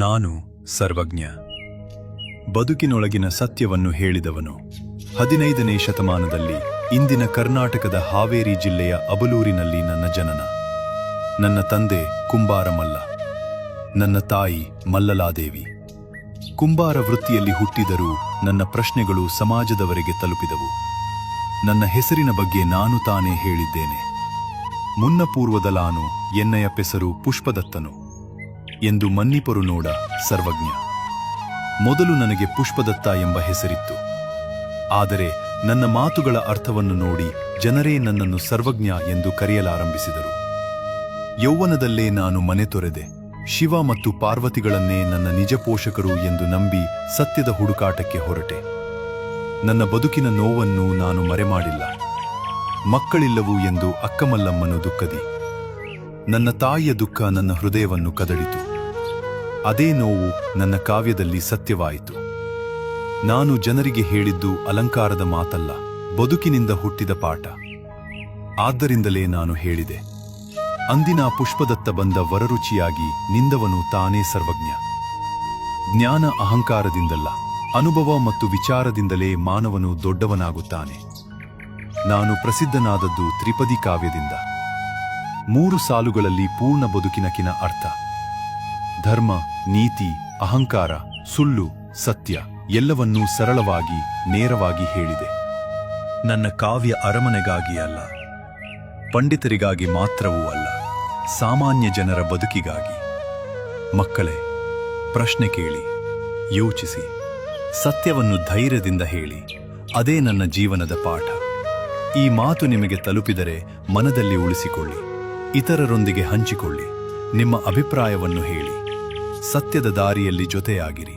ನಾನು ಸರ್ವಜ್ಞ. ಬದುಕಿನೊಳಗಿನ ಸತ್ಯವನ್ನು ಹೇಳಿದವನು. 15ನೇ ಶತಮಾನದಲ್ಲಿ ಇಂದಿನ ಕರ್ನಾಟಕದ ಹಾವೇರಿ ಜಿಲ್ಲೆಯ ಅಬಲೂರಿನಲ್ಲಿ ನನ್ನ ಜನನ. ನನ್ನ ತಂದೆ ಕುಂಬಾರ ಮಲ್ಲ, ನನ್ನ ತಾಯಿ ಮಲ್ಲಲಾದೇವಿ. ಕುಂಬಾರ ವೃತ್ತಿಯಲ್ಲಿ ಹುಟ್ಟಿದರೂ ನನ್ನ ಪ್ರಶ್ನೆಗಳು ಸಮಾಜದವರೆಗೆ ತಲುಪಿದವು. ನನ್ನ ಹೆಸರಿನ ಬಗ್ಗೆ ನಾನು ತಾನೇ ಹೇಳಿದ್ದೇನೆ. ಮುನ್ನ ಪೂರ್ವದಲಾನು ಎನ್ನಯ ಪೆಸರು ಪುಷ್ಪದತ್ತನು ಎಂದು ಮನ್ನಿಪರು ನೋಡ ಸರ್ವಜ್ಞ. ಮೊದಲು ನನಗೆ ಪುಷ್ಪದತ್ತ ಎಂಬ ಹೆಸರಿತ್ತು. ಆದರೆ ನನ್ನ ಮಾತುಗಳ ಅರ್ಥವನ್ನು ನೋಡಿ ಜನರೇ ನನ್ನನ್ನು ಸರ್ವಜ್ಞ ಎಂದು ಕರೆಯಲಾರಂಭಿಸಿದರು. ಯೌವನದಲ್ಲೇ ನಾನು ಮನೆ ತೊರೆದೆ. ಶಿವ ಮತ್ತು ಪಾರ್ವತಿಗಳನ್ನೇ ನನ್ನ ನಿಜ ಪೋಷಕರು ಎಂದು ನಂಬಿ ಸತ್ಯದ ಹುಡುಕಾಟಕ್ಕೆ ಹೊರಟೆ. ನನ್ನ ಬದುಕಿನ ನೋವನ್ನು ನಾನು ಮರೆಮಾಡಿಲ್ಲ. ಮಕ್ಕಳಿಲ್ಲವು ಎಂದು ಅಕ್ಕಮಲ್ಲಮ್ಮನು ದುಃಖದಿ. ನನ್ನ ತಾಯಿಯ ದುಃಖ ನನ್ನ ಹೃದಯವನ್ನು ಕದಡಿತು. ಅದೇ ನೋವು ನನ್ನ ಕಾವ್ಯದಲ್ಲಿ ಸತ್ಯವಾಯಿತು. ನಾನು ಜನರಿಗೆ ಹೇಳಿದ್ದು ಅಲಂಕಾರದ ಮಾತಲ್ಲ, ಬದುಕಿನಿಂದ ಹುಟ್ಟಿದ ಪಾಠ. ಆದ್ದರಿಂದಲೇ ನಾನು ಹೇಳಿದೆ, ಅಂದಿನ ಪುಷ್ಪದತ್ತ ಬಂದ ವರರುಚಿಯಾಗಿ ನಿಂದವನು ತಾನೇ ಸರ್ವಜ್ಞ. ಜ್ಞಾನ ಅಹಂಕಾರದಿಂದಲ್ಲ, ಅನುಭವ ಮತ್ತು ವಿಚಾರದಿಂದಲೇ ಮಾನವನು ದೊಡ್ಡವನಾಗುತ್ತಾನೆ. ನಾನು ಪ್ರಸಿದ್ಧನಾದದ್ದು ತ್ರಿಪದಿ ಕಾವ್ಯದಿಂದ. 3 ಸಾಲುಗಳಲ್ಲಿ ಪೂರ್ಣ ಬದುಕಿನಕಿನ ಅರ್ಥ. ಧರ್ಮ, ನೀತಿ, ಅಹಂಕಾರ, ಸುಳ್ಳು, ಸತ್ಯ ಎಲ್ಲವನ್ನೂ ಸರಳವಾಗಿ, ನೇರವಾಗಿ ಹೇಳಿದೆ. ನನ್ನ ಕಾವ್ಯ ಅರಮನೆಗಾಗಿ ಅಲ್ಲ, ಪಂಡಿತರಿಗಾಗಿ ಮಾತ್ರವೂ ಅಲ್ಲ, ಸಾಮಾನ್ಯ ಜನರ ಬದುಕಿಗಾಗಿ. ಮಕ್ಕಳೇ, ಪ್ರಶ್ನೆ ಕೇಳಿ, ಯೋಚಿಸಿ, ಸತ್ಯವನ್ನು ಧೈರ್ಯದಿಂದ ಹೇಳಿ. ಅದೇ ನನ್ನ ಜೀವನದ ಪಾಠ. ಈ ಮಾತು ನಿಮಗೆ ತಲುಪಿದರೆ ಮನದಲ್ಲಿ ಉಳಿಸಿಕೊಳ್ಳಿ, ಇತರರೊಂದಿಗೆ ಹಂಚಿಕೊಳ್ಳಿ, ನಿಮ್ಮ ಅಭಿಪ್ರಾಯವನ್ನು ಹೇಳಿ. ಸತ್ಯದ ದಾರಿಯಲ್ಲಿ ಜೊತೆಯಾಗಿರಿ.